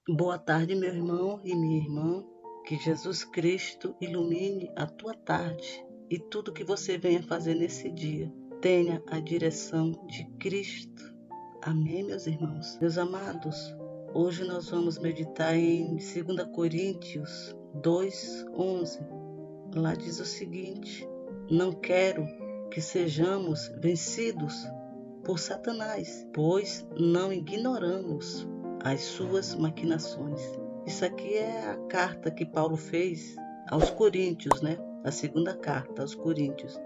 Boa tarde, meu irmão e minha irmã. Que Jesus Cristo ilumine a tua tarde e tudo que você venha fazer nesse dia. Tenha a direção de Cristo. Amém, meus irmãos? Meus amados, hoje nós vamos meditar em 2 Coríntios 2:11. Lá diz o seguinte: Não quero que sejamos vencidos por Satanás, pois não ignoramos as suas maquinações. Isso aqui é a carta que Paulo fez aos Coríntios, né? A segunda carta aos Coríntios.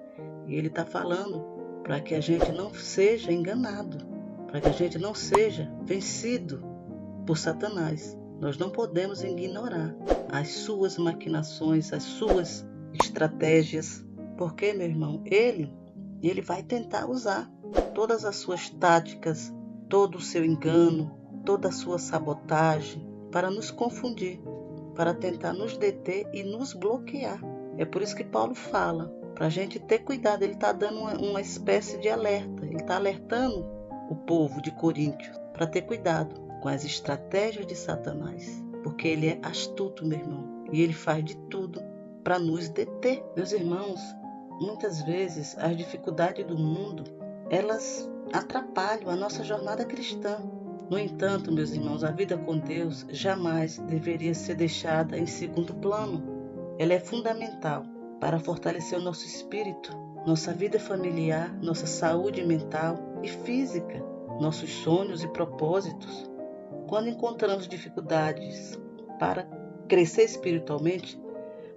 E ele está falando para que a gente não seja enganado, para que a gente não seja vencido por Satanás. Nós não podemos ignorar as suas maquinações, as suas estratégias, porque, meu irmão, ele vai tentar usar todas as suas táticas, todo o seu engano, toda a sua sabotagem para nos confundir, para tentar nos deter e nos bloquear. É por isso que Paulo fala, para a gente ter cuidado. Ele está dando uma espécie de alerta, ele está alertando o povo de Coríntios para ter cuidado com as estratégias de Satanás, porque ele é astuto, meu irmão, e ele faz de tudo para nos deter. Meus irmãos, muitas vezes as dificuldades do mundo, elas atrapalham a nossa jornada cristã. No entanto, meus irmãos, a vida com Deus jamais deveria ser deixada em segundo plano. Ela é fundamental para fortalecer o nosso espírito, nossa vida familiar, nossa saúde mental e física, nossos sonhos e propósitos. Quando encontramos dificuldades para crescer espiritualmente,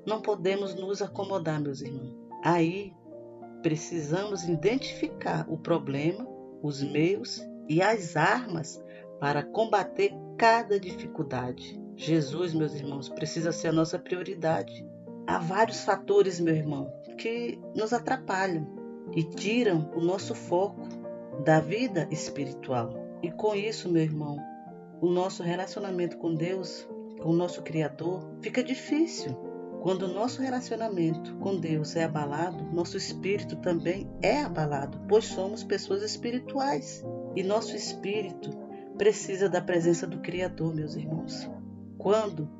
não podemos nos acomodar, meus irmãos. Aí, precisamos identificar o problema, os meios e as armas para combater cada dificuldade. Jesus, meus irmãos, precisa ser a nossa prioridade. Há vários fatores, meu irmão, que nos atrapalham e tiram o nosso foco da vida espiritual. E com isso, meu irmão, o nosso relacionamento com Deus, com o nosso Criador, fica difícil. Quando o nosso relacionamento com Deus é abalado, nosso espírito também é abalado, pois somos pessoas espirituais. E nosso espírito precisa da presença do Criador, meus irmãos. Quando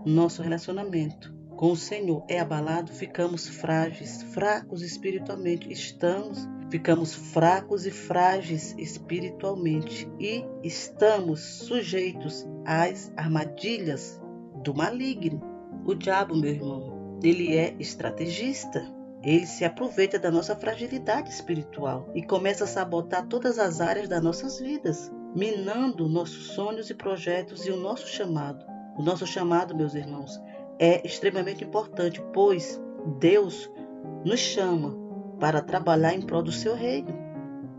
nosso relacionamento com o Senhor é abalado, ficamos frágeis, fracos espiritualmente. Ficamos fracos e frágeis espiritualmente e estamos sujeitos às armadilhas do maligno. O diabo, meu irmão, ele é estrategista. Ele se aproveita da nossa fragilidade espiritual e começa a sabotar todas as áreas das nossas vidas, minando nossos sonhos e projetos e o nosso chamado. O nosso chamado, meus irmãos, é extremamente importante, pois Deus nos chama para trabalhar em prol do seu reino.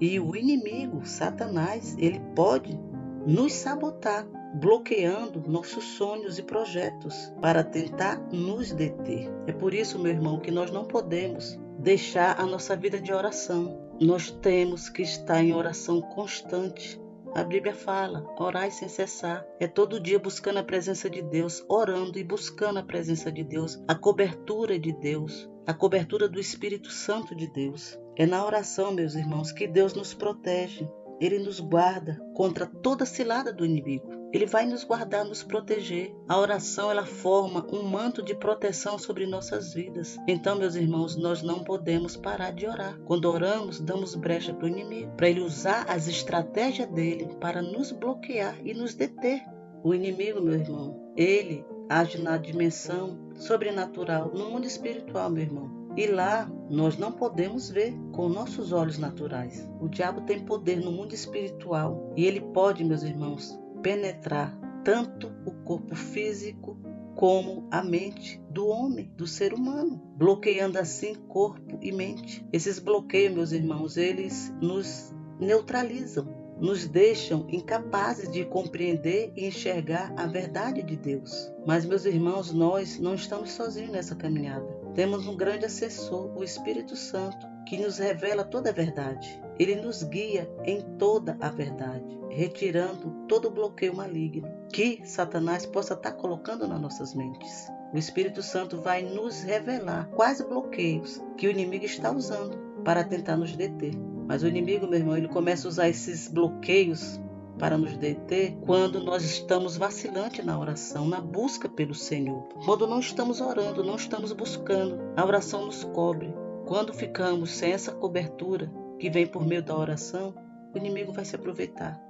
E o inimigo, Satanás, ele pode nos sabotar, bloqueando nossos sonhos e projetos para tentar nos deter. É por isso, meu irmão, que nós não podemos deixar a nossa vida de oração. Nós temos que estar em oração constante. A Bíblia fala, orai sem cessar. É todo dia buscando a presença de Deus, orando e buscando a presença de Deus, a cobertura de Deus, a cobertura do Espírito Santo de Deus. É na oração, meus irmãos, que Deus nos protege. Ele nos guarda contra toda cilada do inimigo. Ele vai nos guardar, nos proteger. A oração, ela forma um manto de proteção sobre nossas vidas. Então, meus irmãos, nós não podemos parar de orar. Quando oramos, damos brecha para o inimigo, para ele usar as estratégias dele para nos bloquear e nos deter. O inimigo, meu irmão, ele age na dimensão sobrenatural, no mundo espiritual, meu irmão. E lá nós não podemos ver com nossos olhos naturais. O diabo tem poder no mundo espiritual e ele pode, meus irmãos, penetrar tanto o corpo físico como a mente do homem, do ser humano, bloqueando assim corpo e mente. Esses bloqueios, meus irmãos, eles nos neutralizam, nos deixam incapazes de compreender e enxergar a verdade de Deus. Mas, meus irmãos, nós não estamos sozinhos nessa caminhada. Temos um grande assessor, o Espírito Santo, que nos revela toda a verdade. Ele nos guia em toda a verdade, retirando todo o bloqueio maligno que Satanás possa estar colocando nas nossas mentes. O Espírito Santo vai nos revelar quais bloqueios que o inimigo está usando para tentar nos deter. Mas o inimigo, meu irmão, ele começa a usar esses bloqueios para nos deter quando nós estamos vacilantes na oração, na busca pelo Senhor. Quando não estamos orando, não estamos buscando, a oração nos cobre. Quando ficamos sem essa cobertura que vem por meio da oração, o inimigo vai se aproveitar.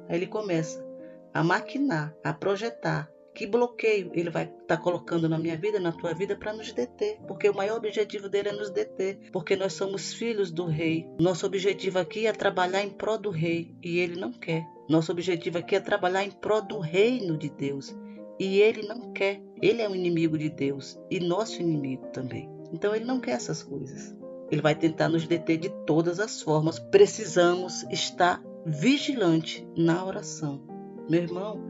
Aí ele começa a maquinar, a projetar. Que bloqueio ele vai estar colocando na minha vida, na tua vida, para nos deter. Porque o maior objetivo dele é nos deter. Porque nós somos filhos do rei. Nosso objetivo aqui é trabalhar em prol do rei. E ele não quer. Nosso objetivo aqui é trabalhar em prol do reino de Deus. E ele não quer. Ele é o inimigo de Deus. E nosso inimigo também. Então ele não quer essas coisas. Ele vai tentar nos deter de todas as formas. Precisamos estar vigilante na oração. Meu irmão,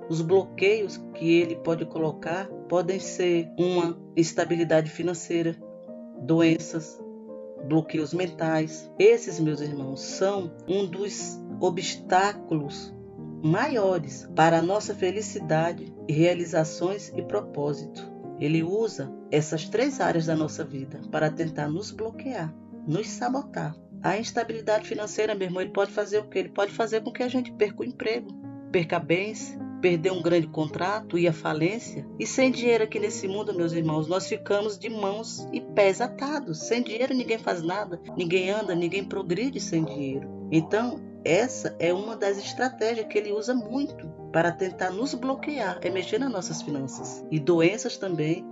os bloqueios que ele pode colocar podem ser uma instabilidade financeira, doenças, bloqueios mentais. Esses, meus irmãos, são um dos obstáculos maiores para a nossa felicidade, realizações e propósito. Ele usa essas 3 áreas da nossa vida para tentar nos bloquear, nos sabotar. A instabilidade financeira, meu irmão, ele pode fazer o quê? Ele pode fazer com que a gente perca o emprego, perca bens, perder um grande contrato, ir à falência. E sem dinheiro aqui nesse mundo, meus irmãos, nós ficamos de mãos e pés atados. Sem dinheiro ninguém faz nada, ninguém anda, ninguém progride sem dinheiro. Então, essa é uma das estratégias que ele usa muito para tentar nos bloquear, é mexer nas nossas finanças. E doenças também,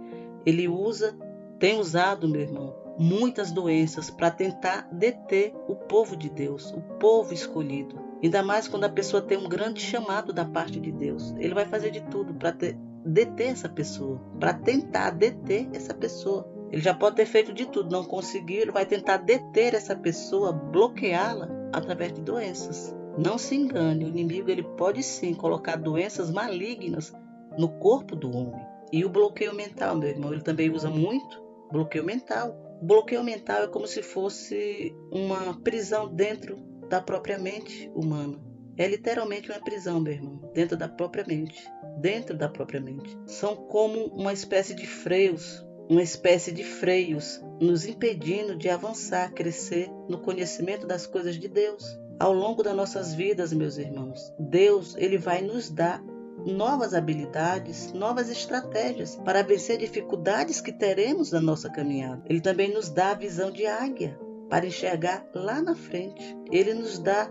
ele tem usado, meu irmão, muitas doenças para tentar deter o povo de Deus, o povo escolhido. Ainda mais quando a pessoa tem um grande chamado da parte de Deus. Ele vai fazer de tudo para deter essa pessoa, para tentar deter essa pessoa. Ele já pode ter feito de tudo, não conseguiu, ele vai tentar deter essa pessoa, bloqueá-la através de doenças. Não se engane, o inimigo ele pode sim colocar doenças malignas no corpo do homem. E o bloqueio mental, meu irmão, ele também usa muito bloqueio mental. O bloqueio mental é como se fosse uma prisão dentro da própria mente humana. É literalmente uma prisão, meu irmão, dentro da própria mente. Dentro da própria mente. São como uma espécie de freios, nos impedindo de avançar, crescer no conhecimento das coisas de Deus. Ao longo das nossas vidas, meus irmãos, Deus ele vai nos dar novas habilidades, novas estratégias para vencer dificuldades que teremos na nossa caminhada. Ele também nos dá a visão de águia para enxergar lá na frente. Ele nos dá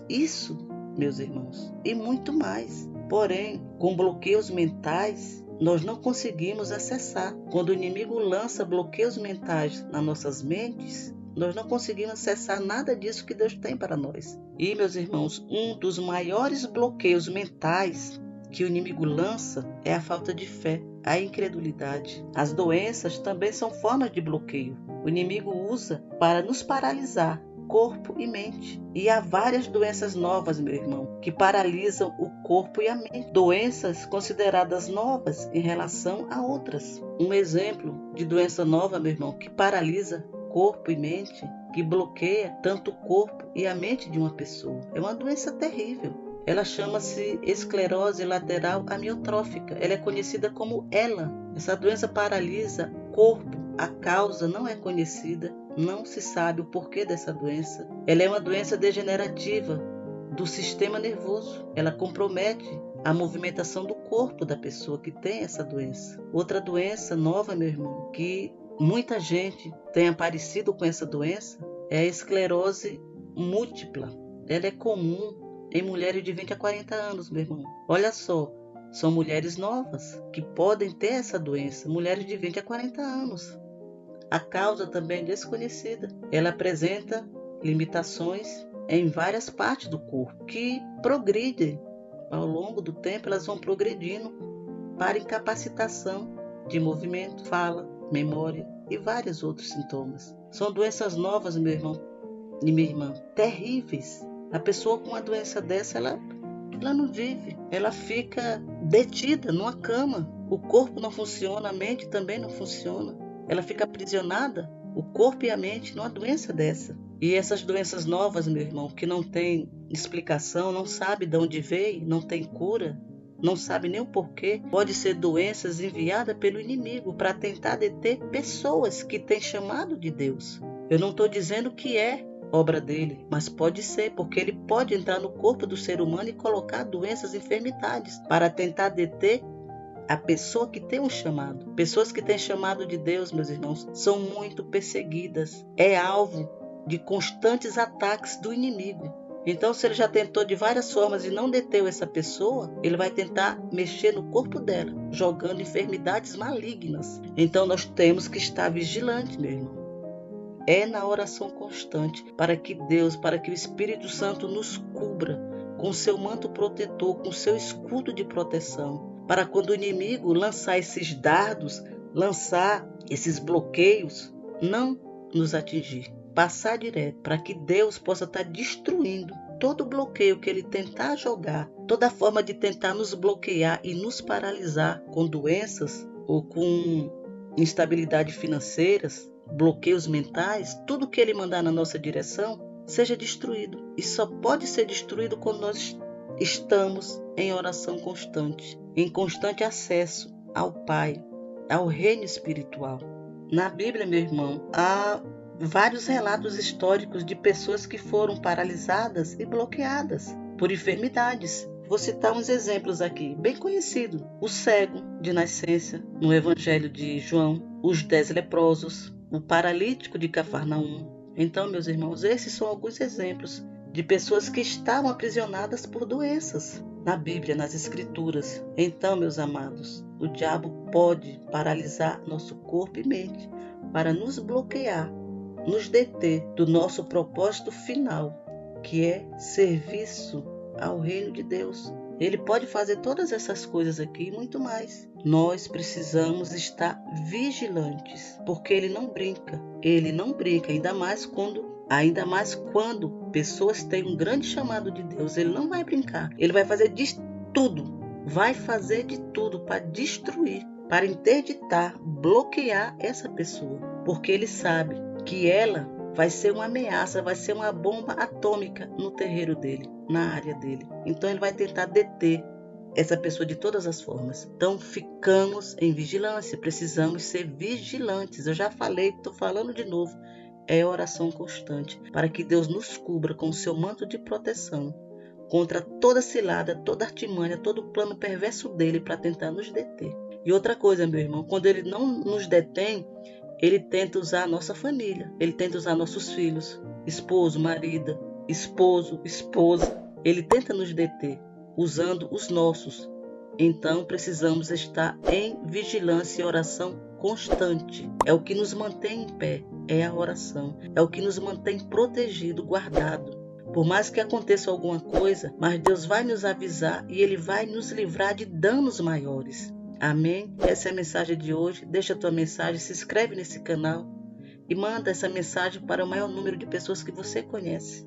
isso, meus irmãos, e muito mais. Porém, com bloqueios mentais, nós não conseguimos acessar. Quando o inimigo lança bloqueios mentais nas nossas mentes, nós não conseguimos acessar nada disso que Deus tem para nós. E, meus irmãos, um dos maiores bloqueios mentais que o inimigo lança é a falta de fé, a incredulidade. As doenças também são formas de bloqueio. O inimigo usa para nos paralisar, corpo e mente. E há várias doenças novas, meu irmão, que paralisam o corpo e a mente. Doenças consideradas novas em relação a outras. Um exemplo de doença nova, meu irmão, que paralisa corpo e mente, que bloqueia tanto o corpo e a mente de uma pessoa. É uma doença terrível. Ela chama-se esclerose lateral amiotrófica. Ela é conhecida como ELA. Essa doença paralisa o corpo. A causa não é conhecida. Não se sabe o porquê dessa doença. Ela é uma doença degenerativa do sistema nervoso. Ela compromete a movimentação do corpo da pessoa que tem essa doença. Outra doença nova, meu irmão, que muita gente tem aparecido com essa doença, é a esclerose múltipla. Ela é comum em mulheres de 20 a 40 anos, meu irmão. Olha só, são mulheres novas que podem ter essa doença, mulheres de 20 a 40 anos. A causa também é desconhecida. Ela apresenta limitações em várias partes do corpo que progridem. Ao longo do tempo, elas vão progredindo para incapacitação de movimento, fala, memória e vários outros sintomas. São doenças novas, meu irmão e minha irmã, terríveis. A pessoa com uma doença dessa, ela não vive. Ela fica detida numa cama. O corpo não funciona, a mente também não funciona. Ela fica aprisionada, o corpo e a mente, numa doença dessa. E essas doenças novas, meu irmão, que não tem explicação, não sabe de onde veio, não tem cura, não sabe nem o porquê, pode ser doenças enviadas pelo inimigo para tentar deter pessoas que têm chamado de Deus. Eu não estou dizendo que é obra dele, mas pode ser, porque ele pode entrar no corpo do ser humano e colocar doenças, enfermidades, para tentar deter a pessoa que tem um chamado. Pessoas que têm chamado de Deus, meus irmãos, são muito perseguidas. É alvo de constantes ataques do inimigo. Então, se ele já tentou de várias formas e não deteu essa pessoa, ele vai tentar mexer no corpo dela, jogando enfermidades malignas. Então, nós temos que estar vigilantes, meu irmão. É na oração constante, para que Deus, para que o Espírito Santo nos cubra com seu manto protetor, com seu escudo de proteção, para quando o inimigo lançar esses dardos, lançar esses bloqueios, não nos atingir, passar direto, para que Deus possa estar destruindo todo bloqueio que ele tentar jogar, toda forma de tentar nos bloquear e nos paralisar com doenças ou com instabilidade financeiras, bloqueios mentais, tudo que ele mandar na nossa direção, seja destruído. E só pode ser destruído quando nós estamos em oração constante, em constante acesso ao Pai, ao reino espiritual. Na Bíblia, meu irmão, há vários relatos históricos de pessoas que foram paralisadas e bloqueadas por enfermidades. Vou citar uns exemplos aqui, bem conhecidos. O cego de nascença, no Evangelho de João, os 10 leprosos, o paralítico de Cafarnaum. Então, meus irmãos, esses são alguns exemplos de pessoas que estavam aprisionadas por doenças na Bíblia, nas Escrituras. Então, meus amados, o diabo pode paralisar nosso corpo e mente para nos bloquear, nos deter do nosso propósito final, que é serviço ao reino de Deus. Ele pode fazer todas essas coisas aqui e muito mais. Nós precisamos estar vigilantes, porque ele não brinca. Ele não brinca, ainda mais quando pessoas têm um grande chamado de Deus. Ele não vai brincar. Ele vai fazer de tudo para destruir, para interditar, bloquear essa pessoa, porque ele sabe que ela vai ser uma ameaça, vai ser uma bomba atômica no terreiro dele, na área dele. Então ele vai tentar deter essa pessoa de todas as formas. Então ficamos em vigilância, precisamos ser vigilantes. Eu já falei, estou falando de novo. É oração constante, para que Deus nos cubra com o seu manto de proteção contra toda cilada, toda artimanha, todo plano perverso dele para tentar nos deter. E outra coisa, meu irmão, quando ele não nos detém, ele tenta usar a nossa família, ele tenta usar nossos filhos, esposo, marido, esposo, esposa. Ele tenta nos deter, usando os nossos. Então precisamos estar em vigilância e oração constante. É o que nos mantém em pé, é a oração. É o que nos mantém protegido, guardado. Por mais que aconteça alguma coisa, mas Deus vai nos avisar e Ele vai nos livrar de danos maiores. Amém? Essa é a mensagem de hoje. Deixa a tua mensagem, se inscreve nesse canal e manda essa mensagem para o maior número de pessoas que você conhece.